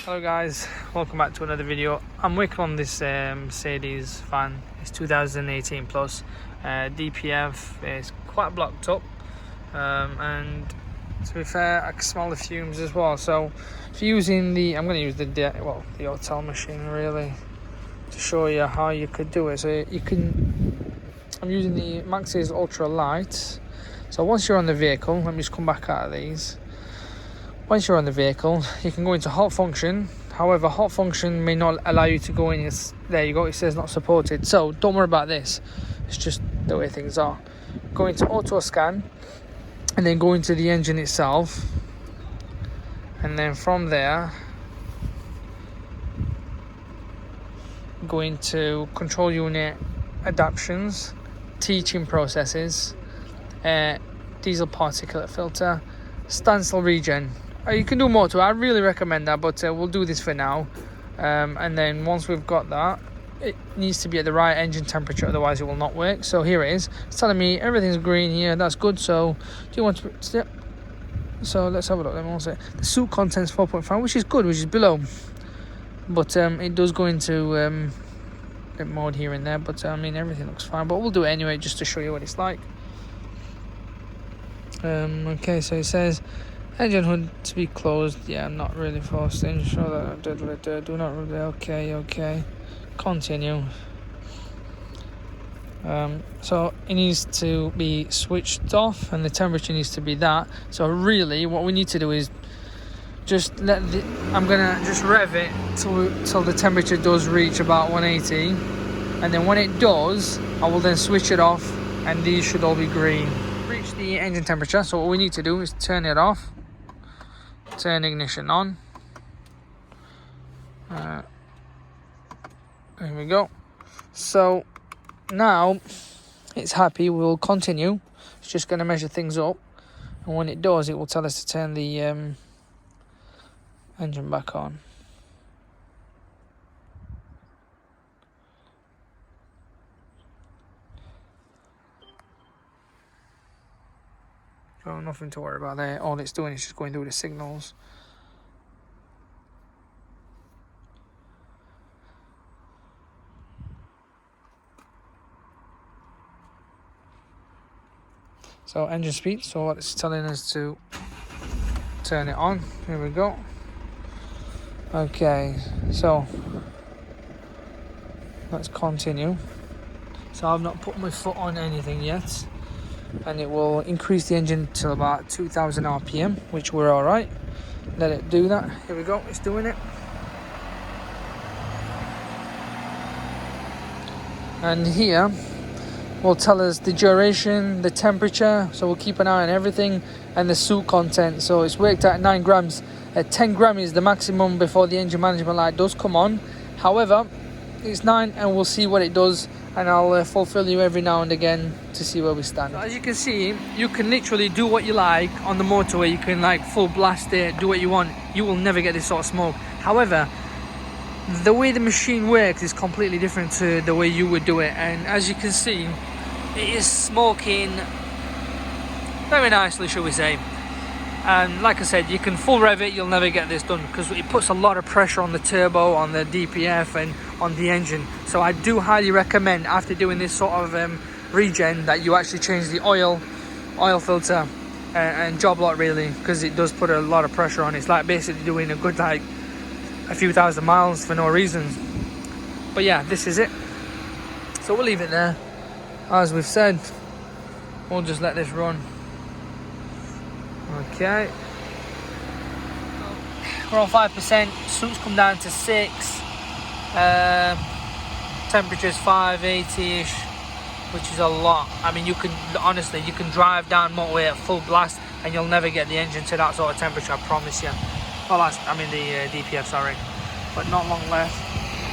Hello guys, welcome back to another video. I'm working on this Mercedes van. It's 2018 plus DPF. It's quite blocked up, and to be fair, I can smell the fumes as well. So if you're using I'm going to use the AUTEL machine really to show you how you could do it. So I'm using the Maxisys Ultra Light. So once you're on the vehicle, let me just come back out of these. Once you're on the vehicle, you can go into hot function. However, hot function may not allow you to go in. There you go, it says not supported. So don't worry about this. It's just the way things are. Go into auto scan and then go into the engine itself. And then from there, go into control unit adaptions, teaching processes, diesel particulate filter, standstill regen. You can do more to it. I really recommend that, but we'll do this for now. And then once we've got that, it needs to be at the right engine temperature, otherwise it will not work. So here it is. It's telling me everything's green here. That's good. So do you want to? So let's have a look. Let me also say the soot content's 4.5, which is good, which is below. But it does go into mode here and there. But I mean, everything looks fine. But we'll do it anyway, just to show you what it's like. Okay, so it says engine hood to be closed. Yeah, I'm not really forced. Ensure that do not really. Okay, continue. So it needs to be switched off, and the temperature needs to be that. So really, what we need to do is just I'm gonna just rev it till the temperature does reach about 180, and then when it does, I will then switch it off, and these should all be green. Reach the engine temperature, so what we need to do is turn it off, turn ignition on. There we go. So now it's happy. We'll continue. It's just going to measure things up, and when it does, it will tell us to turn the engine back on. So nothing to worry about there. All it's doing is just going through the signals. So engine speed. So what it's telling us to turn it on. Here we go. Okay, so let's continue. So I've not put my foot on anything yet. And it will increase the engine to about 2000 RPM, which we're all right. Let it do that. Here we go, it's doing it. And here will tell us the duration, the temperature, so we'll keep an eye on everything, and the soot content. So it's worked out at 9 grams. 10 grams is the maximum before the engine management light does come on. However, it's 9, and we'll see what it does. And I'll fulfill you every now and again to see where we stand. So as you can see, you can literally do what you like on the motorway. You can like full blast it, do what you want. You will never get this sort of smoke. However, the way the machine works is completely different to the way you would do it. And as you can see, it is smoking very nicely, shall we say. And like I said, you can full rev it, you'll never get this done because it puts a lot of pressure on the turbo, on the DPF and on the engine. So I do highly recommend, after doing this sort of regen, that you actually change the oil filter and job lot really, because it does put a lot of pressure on. It's like basically doing a good like a few thousand miles for no reason. But yeah, this is it. So we'll leave it there. As we've said, we'll just let this run. Okay, we're on 5%. Soot's come down to 6. Temperature's 580ish, which is a lot. I mean, you can drive down motorway at full blast, and you'll never get the engine to that sort of temperature. I promise you. Well, the DPF, sorry, but not long left,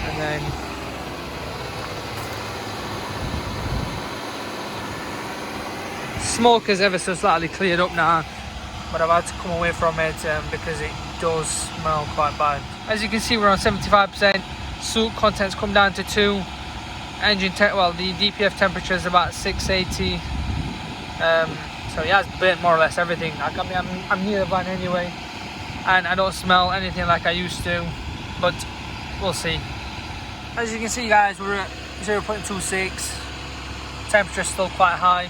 and then. Smoke has ever so slightly cleared up now, but I've had to come away from it because it does smell quite bad. As you can see, we're on 75%. Soot contents come down to 2. The DPF temperature is about 680. So yeah, it's burnt more or less everything. I'm near the van anyway, and I don't smell anything like I used to. but we'll see. As you can see, guys, we're at 0.26. Temperature's still quite high.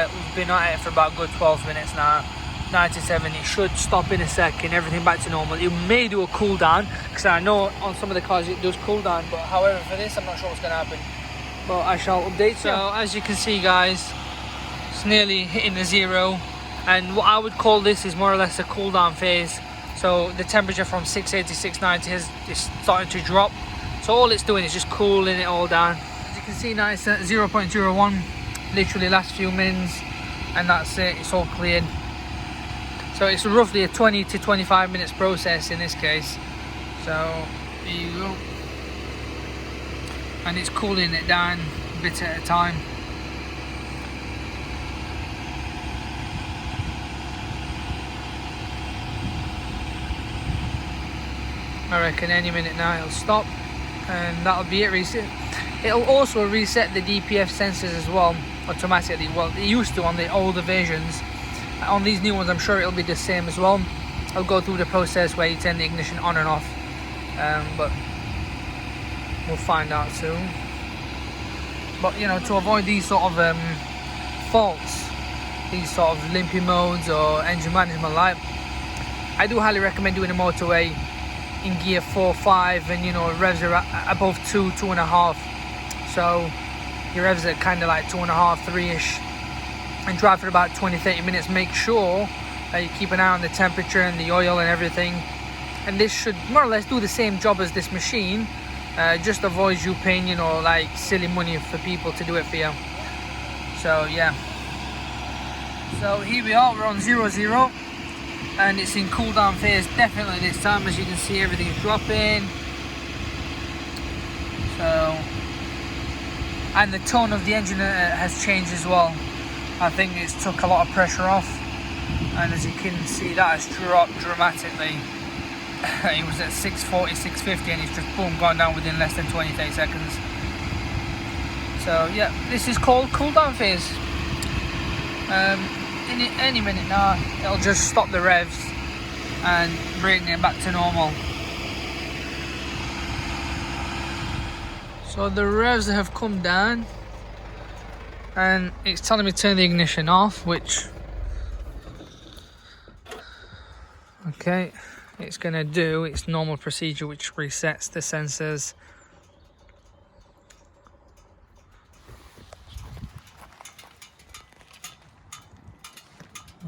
We've been at it for about a good 12 minutes now. 97. It should stop in a second, everything back to normal. It may do a cool down, because I know on some of the cars it does cool down, but however for this I'm not sure what's going to happen, but I shall update you. So as you can see, guys, it's nearly hitting the 0, and what I would call this is more or less a cool down phase. So the temperature from 680 690 is starting to drop, so all it's doing is just cooling it all down. As you can see now, it's at 0.01, literally last few minutes, and that's it, it's all cleared. So it's roughly a 20 to 25 minutes process in this case. So there you go. And it's cooling it down a bit at a time. I reckon any minute now it'll stop, and that'll be it. Reset. It'll also reset the DPF sensors as well automatically. Well, it used to on the older versions. On these new ones I'm sure it'll be the same as well. I'll go through the process where you turn the ignition on and off, but we'll find out soon. But you know, to avoid these sort of faults, these sort of limpy modes or engine management light, I do highly recommend doing a motorway in gear 4, 5, and you know, revs are above 2, 2.5. So your revs are kind of like 2.5, 3ish, and drive for about 20-30 minutes. Make sure that you keep an eye on the temperature and the oil and everything, and this should more or less do the same job as this machine. Just avoids you paying, you know, like silly money for people to do it for you. So yeah, so here we are, we're on 0-0, and it's in cool down phase definitely this time. As you can see, everything's dropping. So, and the tone of the engine has changed as well. I think it's took a lot of pressure off, and as you can see, that has dropped dramatically. It was at 640, 650, and it's just boom, gone down within less than 20-30 seconds. So yeah, this is called cool down phase. In any minute now, it'll just stop the revs and bring it back to normal. So the revs have come down, and it's telling me to turn the ignition off, which, okay, it's going to do its normal procedure, which resets the sensors.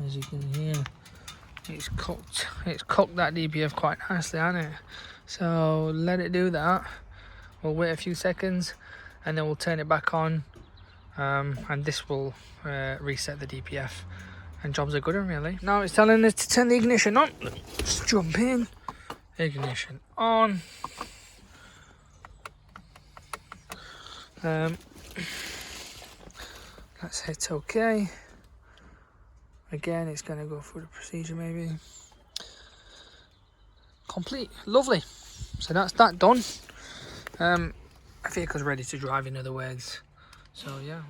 As you can hear, it's cooked that DPF quite nicely, hasn't it? So let it do that. We'll wait a few seconds and then we'll turn it back on, and this will reset the DPF, and jobs are good one, really. Now it's telling us to turn the ignition on. Let's jump in. Ignition on. Let's hit OK. Again, it's going to go through the procedure maybe. Complete. Lovely. So that's that done. Vehicle's ready to drive, in other words. So yeah.